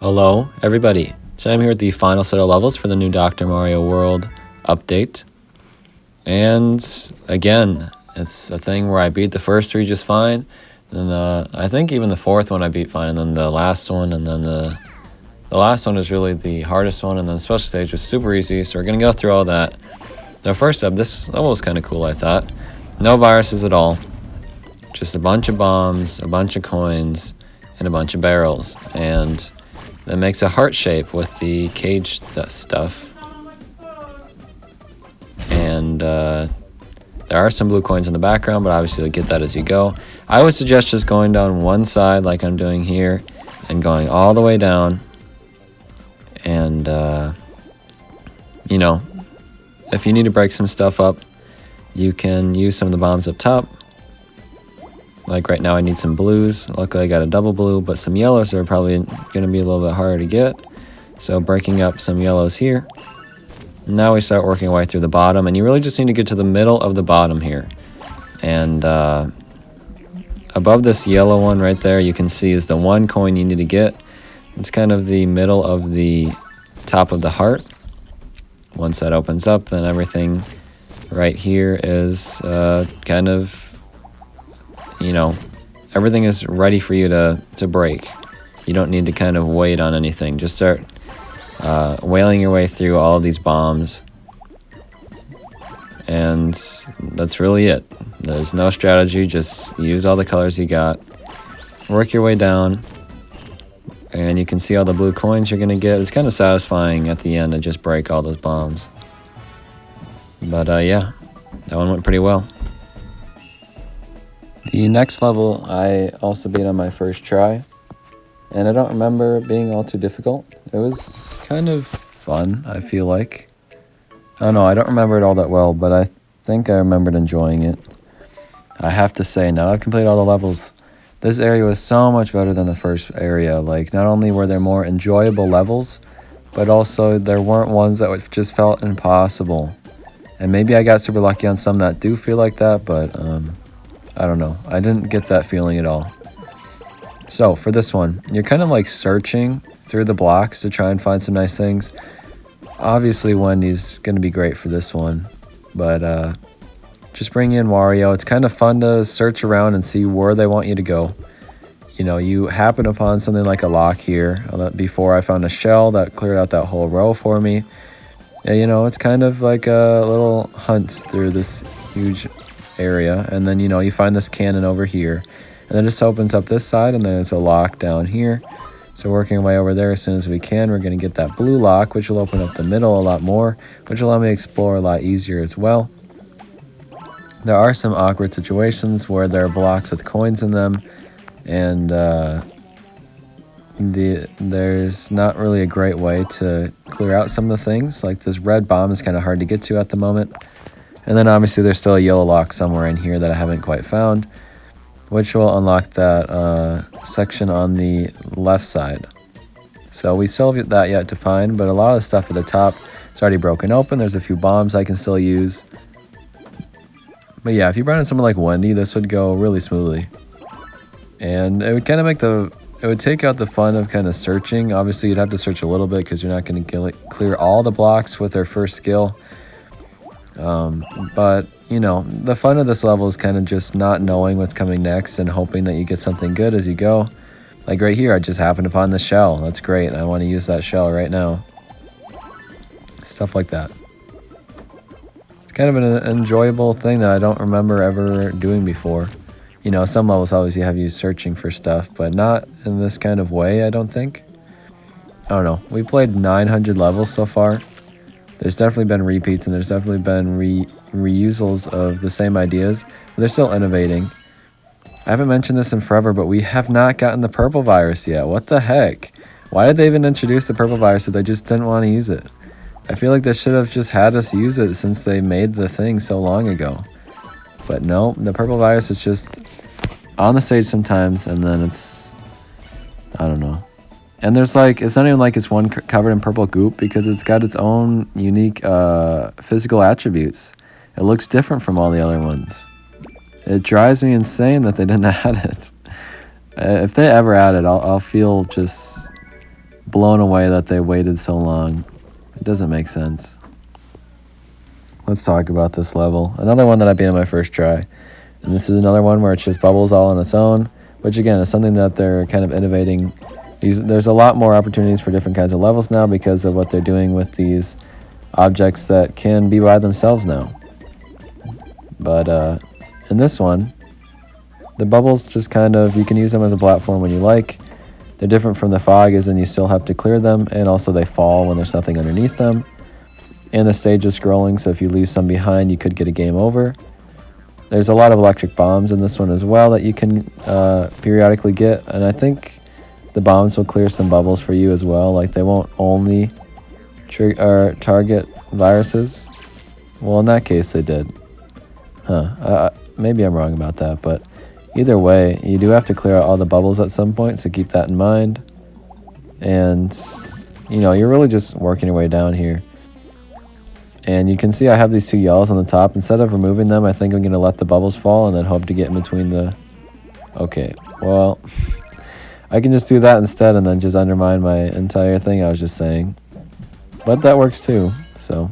Hello, everybody. So I'm here with the final set of levels for the new Dr. Mario World update. And again, it's a thing where I beat the first three just fine. And I think even the fourth one I beat fine. And then the last one, and then the last one is really the hardest one. And then the special stage was super easy. So we're going to go through all that. Now, first up, this level was kind of cool, I thought. No viruses at all. Just a bunch of bombs, a bunch of coins, and a bunch of barrels. And that makes a heart shape with the cage stuff. And there are some blue coins in the background, but obviously you'll get that as you go. I would suggest just going down one side like I'm doing here and going all the way down. And, you know, if you need to break some stuff up, you can use some of the bombs up top. Like right now I need some blues. Luckily I got a double blue, but some yellows are probably going to be a little bit harder to get. So breaking up some yellows here. Now we start working our way through the bottom, and you really just need to get to the middle of the bottom here. And above this yellow one right there, you can see is the one coin you need to get. It's kind of the middle of the top of the heart. Once that opens up, then everything right here is kind of, you know, everything is ready for you to break. You don't need to kind of wait on anything. Just start wailing your way through all of these bombs. And that's really it. There's no strategy. Just use all the colors you got. Work your way down. And you can see all the blue coins you're going to get. It's kind of satisfying at the end to just break all those bombs. But yeah, that one went pretty well. The next level I also beat on my first try, and I don't remember it being all too difficult. It was kind of fun, I feel like. I don't know, I don't remember it all that well, but I think I remembered enjoying it. I have to say, now I've completed all the levels, this area was so much better than the first area. Like, not only were there more enjoyable levels, but also there weren't ones that just felt impossible. And maybe I got super lucky on some that do feel like that, but I don't know. I didn't get that feeling at all. So for this one, you're kind of like searching through the blocks to try and find some nice things. Obviously Wendy's going to be great for this one, but just bring in Wario. It's kind of fun to search around and see where they want you to go. You know, you happen upon something like a lock here. Before I found a shell that cleared out that whole row for me. Yeah, you know, it's kind of like a little hunt through this huge area, and then, you know, you find this cannon over here, and then it just opens up this side, and then there's a lock down here. So working our way over there as soon as we can, we're going to get that blue lock, which will open up the middle a lot more, which will allow me to explore a lot easier as well. There are some awkward situations where there are blocks with coins in them, and there's not really a great way to clear out some of the things. Like this red bomb is kind of hard to get to at the moment. And then obviously there's still a yellow lock somewhere in here that I haven't quite found, which will unlock that section on the left side. So we still have that yet to find, but a lot of the stuff at the top is already broken open. There's a few bombs I can still use. But yeah, if you brought in someone like Wendy, this would go really smoothly. And it would kind of make it would take out the fun of kind of searching. Obviously you'd have to search a little bit because you're not going to clear all the blocks with their first skill. But, you know, the fun of this level is kind of just not knowing what's coming next and hoping that you get something good as you go. Like right here, I just happened upon the shell. That's great. I want to use that shell right now. Stuff like that. It's kind of an enjoyable thing that I don't remember ever doing before. You know, some levels always have you searching for stuff, but not in this kind of way, I don't think. I don't know. We played 900 levels so far. There's definitely been repeats, and there's definitely been reusals of the same ideas. But they're still innovating. I haven't mentioned this in forever, but we have not gotten the purple virus yet. What the heck? Why did they even introduce the purple virus if they just didn't want to use it? I feel like they should have just had us use it since they made the thing so long ago. But no, the purple virus is just on the stage sometimes, and then it's, I don't know. And there's like, it's not even like it's one covered in purple goop, because it's got its own unique physical attributes. It looks different from all the other ones. It drives me insane that they didn't add it. If they ever add it, I'll feel just blown away that they waited so long. It doesn't make sense. Let's talk about this level. Another one that I beat on my first try. And this is another one where it's just bubbles all on its own, which again is something that they're kind of innovating. There's a lot more opportunities for different kinds of levels now because of what they're doing with these objects that can be by themselves now. But in this one, the bubbles just kind of, you can use them as a platform when you like. They're different from the fog as in you still have to clear them, and also they fall when there's nothing underneath them. And the stage is scrolling, so if you leave some behind, you could get a game over. There's a lot of electric bombs in this one as well that you can periodically get, and I think the bombs will clear some bubbles for you as well. Like, they won't only target viruses. Well, in that case, they did. Maybe I'm wrong about that, but either way, you do have to clear out all the bubbles at some point, so keep that in mind. And, you know, you're really just working your way down here. And you can see I have these two yellows on the top. Instead of removing them, I think I'm going to let the bubbles fall and then hope to get in between the... Okay, well, I can just do that instead and then just undermine my entire thing I was just saying. But that works too, so...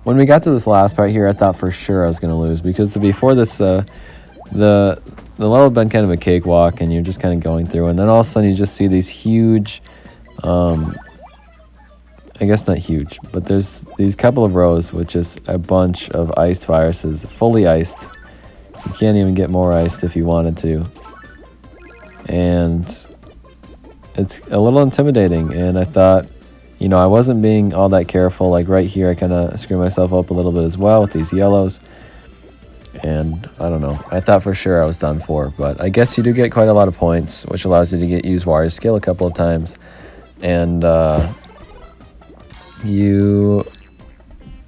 When we got to this last part here, I thought for sure I was going to lose, because before this, the level had been kind of a cakewalk, and you're just kind of going through, and then all of a sudden you just see these huge... I guess not huge, but there's these couple of rows with just a bunch of iced viruses, fully iced. You can't even get more iced if you wanted to. And it's a little intimidating, and I thought, you know, I wasn't being all that careful. Like right here, I kind of screwed myself up a little bit as well with these yellows. And I don't know, I thought for sure I was done for, but I guess you do get quite a lot of points, which allows you to use Warrior skill a couple of times. And, I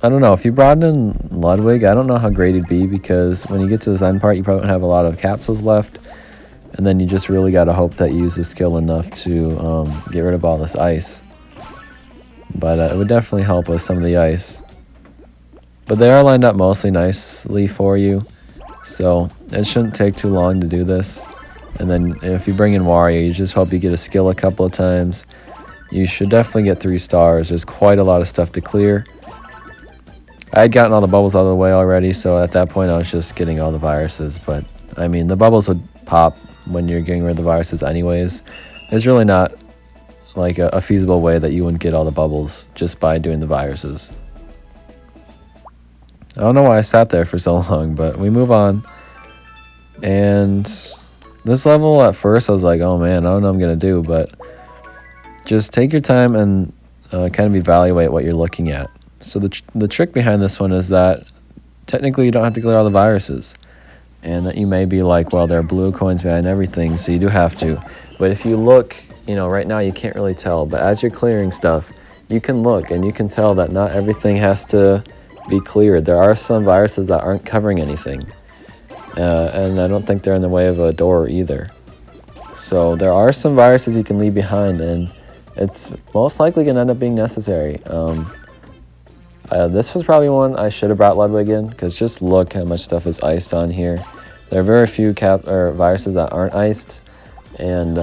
don't know, if you brought in Ludwig, I don't know how great he'd be, because when you get to this end part, you probably don't have a lot of capsules left, and then you just really got to hope that you use the skill enough to get rid of all this ice. But it would definitely help with some of the ice. But they are lined up mostly nicely for you, so it shouldn't take too long to do this. And then if you bring in Wario, you just hope you get a skill a couple of times. You should definitely get 3 stars. There's quite a lot of stuff to clear. I had gotten all the bubbles out of the way already, so at that point I was just getting all the viruses. But, I mean, the bubbles would pop when you're getting rid of the viruses anyways. There's really not, like, a feasible way that you wouldn't get all the bubbles just by doing the viruses. I don't know why I sat there for so long, but we move on. And this level, at first, I was like, oh man, I don't know what I'm going to do, but... just take your time and kind of evaluate what you're looking at. So the trick behind this one is that technically you don't have to clear all the viruses. And that you may be like, well, there are blue coins behind everything, so you do have to. But if you look, you know, right now you can't really tell. But as you're clearing stuff, you can look and you can tell that not everything has to be cleared. There are some viruses that aren't covering anything. And I don't think they're in the way of a door either. So there are some viruses you can leave behind, and it's most likely going to end up being necessary. This was probably one I should have brought Ludwig in, because just look how much stuff is iced on here. There are very few viruses that aren't iced, and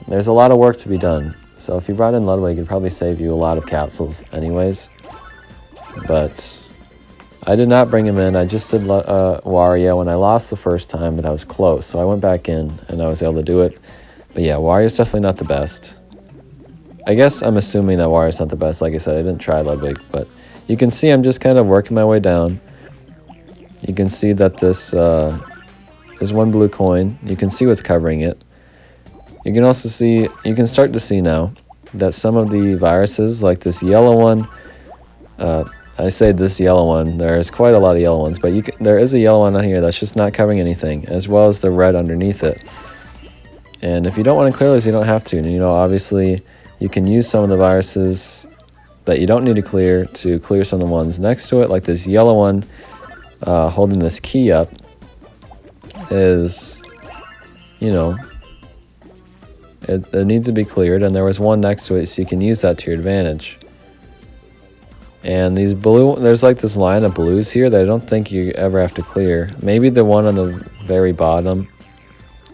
there's a lot of work to be done. So if you brought in Ludwig, it'd probably save you a lot of capsules anyways. But I did not bring him in. I just did Wario, and I lost the first time, but I was close. So I went back in, and I was able to do it. But yeah, Wario's definitely not the best. I guess I'm assuming that Wario's not the best. Like I said, I didn't try Ludwig, but you can see I'm just kind of working my way down. You can see that this is one blue coin. You can see what's covering it. You can also see, you can start to see now that some of the viruses, like this yellow one, I say this yellow one, there's quite a lot of yellow ones, but there is a yellow one on here that's just not covering anything, as well as the red underneath it. And if you don't want to clear those, you don't have to. And, you know, obviously, you can use some of the viruses that you don't need to clear some of the ones next to it, like this yellow one holding this key up is, you know, it needs to be cleared, and there was one next to it, so you can use that to your advantage. And these blue, there's like this line of blues here that I don't think you ever have to clear. Maybe the one on the very bottom,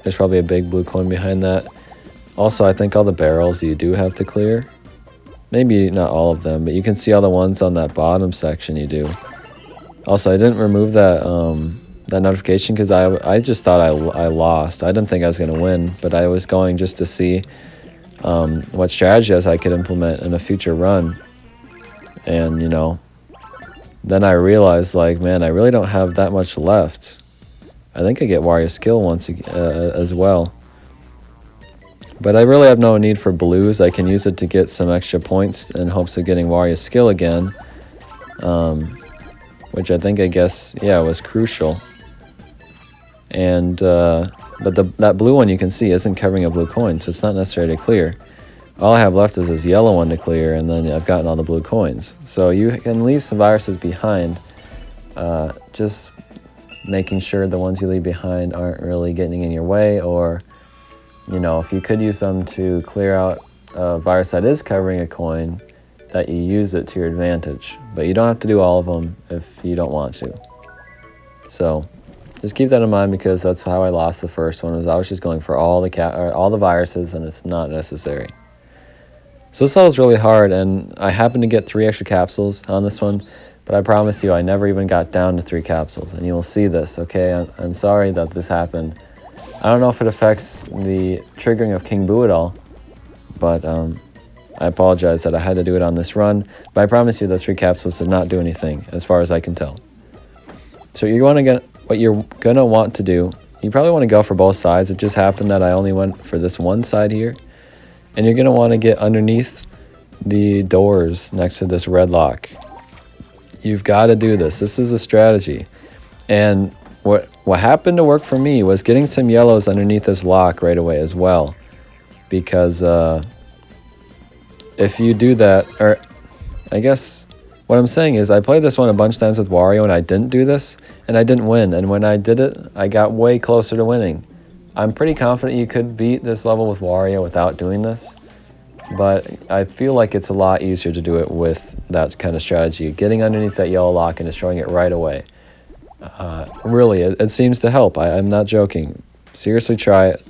there's probably a big blue coin behind that. Also, I think all the barrels you do have to clear. Maybe not all of them, but you can see all the ones on that bottom section you do. Also, I didn't remove that that notification because I just thought I lost. I didn't think I was going to win, but I was going just to see what strategies I could implement in a future run. And, you know, then I realized, like, man, I really don't have that much left. I think I get Wario skill once as well. But I really have no need for blues. I can use it to get some extra points in hopes of getting Wario skill again. Which I guess, yeah, was crucial. And, but that blue one you can see isn't covering a blue coin, so it's not necessary to clear. All I have left is this yellow one to clear, and then I've gotten all the blue coins. So you can leave some viruses behind, just making sure the ones you leave behind aren't really getting in your way, or, you know, if you could use them to clear out a virus that is covering a coin, that you use it to your advantage. But you don't have to do all of them if you don't want to. So just keep that in mind, because that's how I lost the first one. I was just going for all the viruses, and it's not necessary. So this level is really hard, and I happened to get 3 extra capsules on this one, but I promise you I never even got down to 3 capsules, and you will see this, okay? I'm sorry that this happened. I don't know if it affects the triggering of King Boo at all, but I apologize that I had to do it on this run, but I promise you those 3 capsules did not do anything, as far as I can tell. So what you're gonna want to do, you probably want to go for both sides. It just happened that I only went for this one side here. And you're gonna want to get underneath the doors next to this red lock. You've got to do this. This is a strategy. And what happened to work for me was getting some yellows underneath this lock right away as well. Because if you do that, or I guess what I'm saying is I played this one a bunch of times with Wario and I didn't do this, and I didn't win. And when I did it, I got way closer to winning. I'm pretty confident you could beat this level with Wario without doing this, but I feel like it's a lot easier to do it with that kind of strategy, getting underneath that yellow lock and destroying it right away. Really, it seems to help. I'm not joking. Seriously, try it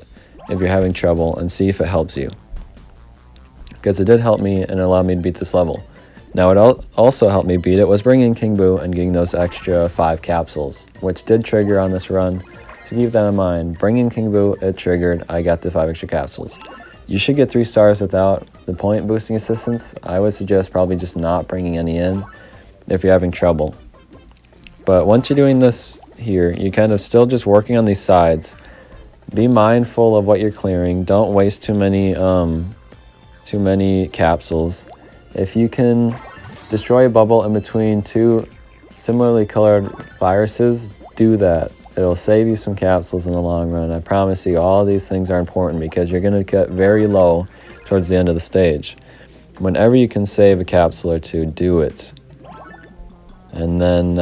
if you're having trouble and see if it helps you, because it did help me and allowed me to beat this level. Now, what also helped me beat it was bringing King Boo and getting those extra 5 capsules, which did trigger on this run. So keep that in mind. Bringing King Boo, it triggered. I got the 5 extra capsules. You should get 3 stars without the point boosting assistance. I would suggest probably just not bringing any in if you're having trouble. But once you're doing this here, you're kind of still just working on these sides. Be mindful of what you're clearing. Don't waste too many capsules. If you can destroy a bubble in between 2 similarly colored viruses, do that. It'll save you some capsules in the long run. I promise you, all these things are important because you're going to get very low towards the end of the stage. Whenever you can save a capsule or 2, do it. And then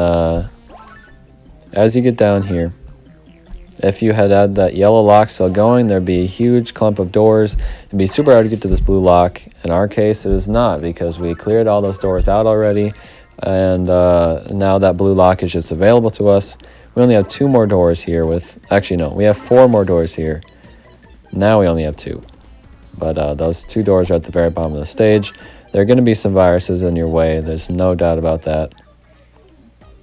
as you get down here, if you had that yellow lock still going, there'd be a huge clump of doors. It'd be super hard to get to this blue lock. In our case, it is not, because we cleared all those doors out already, and now that blue lock is just available to us. We only have 2 more doors here actually no, we have 4 more doors here. Now we only have 2. But those 2 doors are at the very bottom of the stage. There are going to be some viruses in your way. There's no doubt about that.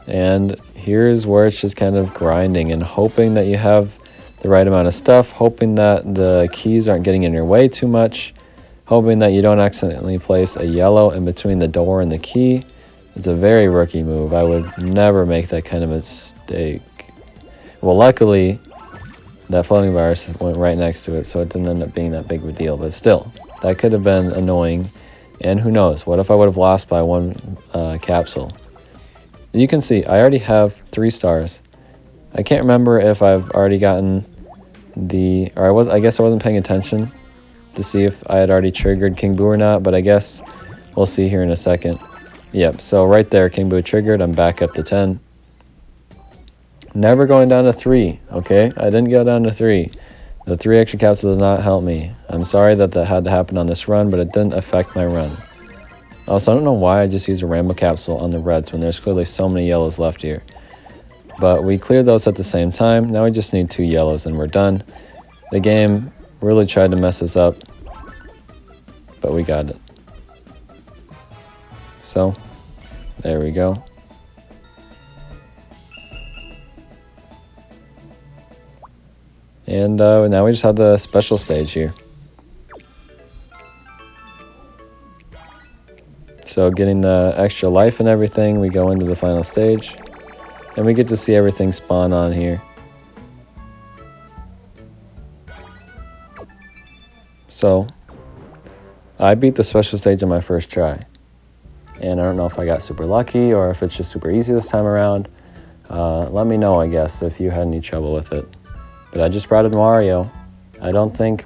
And here's where it's just kind of grinding and hoping that you have the right amount of stuff, hoping that the keys aren't getting in your way too much, hoping that you don't accidentally place a yellow in between the door and the key. It's a very rookie move. I would never make that kind of mistake. Well, luckily, that floating virus went right next to it, so it didn't end up being that big of a deal. But still, that could have been annoying. And who knows, what if I would have lost by 1 capsule? You can see, I already have 3 stars. I can't remember if I've already gotten I guess I wasn't paying attention to see if I had already triggered King Boo or not, but I guess we'll see here in a second. Yep, so right there, King Boo triggered. I'm back up to 10. Never going down to 3, okay? I didn't go down to 3. The 3 extra capsules did not help me. I'm sorry that had to happen on this run, but it didn't affect my run. Also, I don't know why I just used a rainbow capsule on the reds when there's clearly so many yellows left here. But we cleared those at the same time. Now we just need 2 yellows and we're done. The game really tried to mess us up but we got it. So, there we go. And now we just have the special stage here. So getting the extra life and everything, we go into the final stage. And we get to see everything spawn on here. So, I beat the special stage on my first try. And I don't know if I got super lucky or if it's just super easy this time around. Let me know, I guess, if you had any trouble with it. But I just brought in Wario. I don't think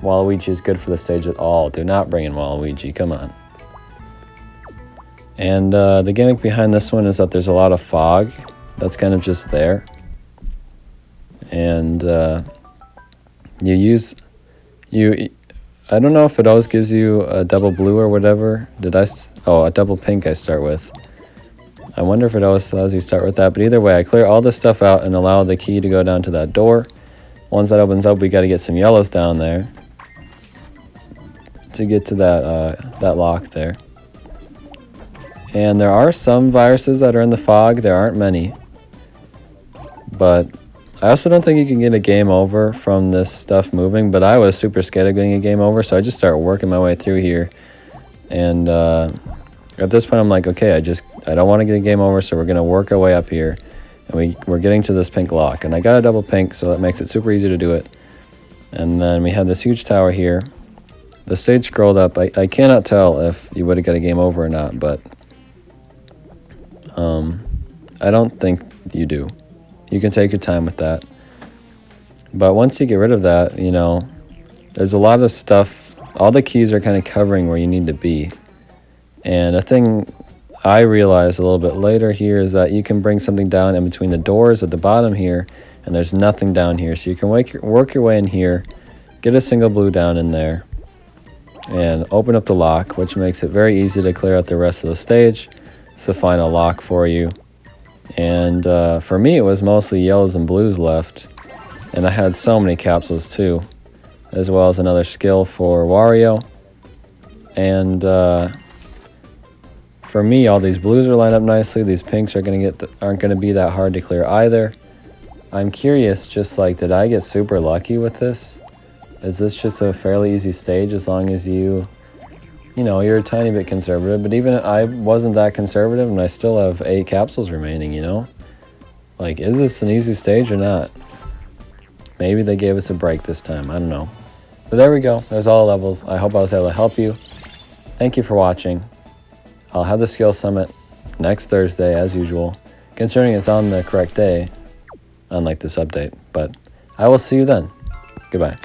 Waluigi is good for the stage at all. Do not bring in Waluigi, come on. And the gimmick behind this one is that there's a lot of fog that's kind of just there. And I don't know if it always gives you a double blue or whatever. A double pink I start with. I wonder if it always allows you to start with that. But either way, I clear all this stuff out and allow the key to go down to that door. Once that opens up, we got to get some yellows down there to get to that lock there. And there are some viruses that are in the fog. There aren't many. But I also don't think you can get a game over from this stuff moving. But I was super scared of getting a game over, so I just started working my way through here. And at this point, I'm like, okay, I don't want to get a game over, so we're going to work our way up here. And we're getting to this pink lock. And I got a double pink, so that makes it super easy to do it. And then we have this huge tower here. The stage scrolled up. I cannot tell if you would have got a game over or not, but I don't think you do. You can take your time with that. But once you get rid of that, you know, there's a lot of stuff. All the keys are kind of covering where you need to be. And a thing I realized a little bit later here is that you can bring something down in between the doors at the bottom here, and there's nothing down here. So you can work your way in here, get a single blue down in there, and open up the lock, which makes it very easy to clear out the rest of the stage. It's the final lock for you. And for me, it was mostly yellows and blues left, and I had so many capsules too, as well as another skill for Wario. And for me, all these blues are lined up nicely. These pinks are aren't going to be that hard to clear either. I'm curious, just like, did I get super lucky with this? Is this just a fairly easy stage as long as you know, you're a tiny bit conservative? But even I wasn't that conservative, and I still have 8 capsules remaining, you know? Like, is this an easy stage or not? Maybe they gave us a break this time. I don't know. But there we go. There's all levels. I hope I was able to help you. Thank you for watching. I'll have the skill summit next Thursday, as usual, considering it's on the correct day, unlike this update. But I will see you then. Goodbye.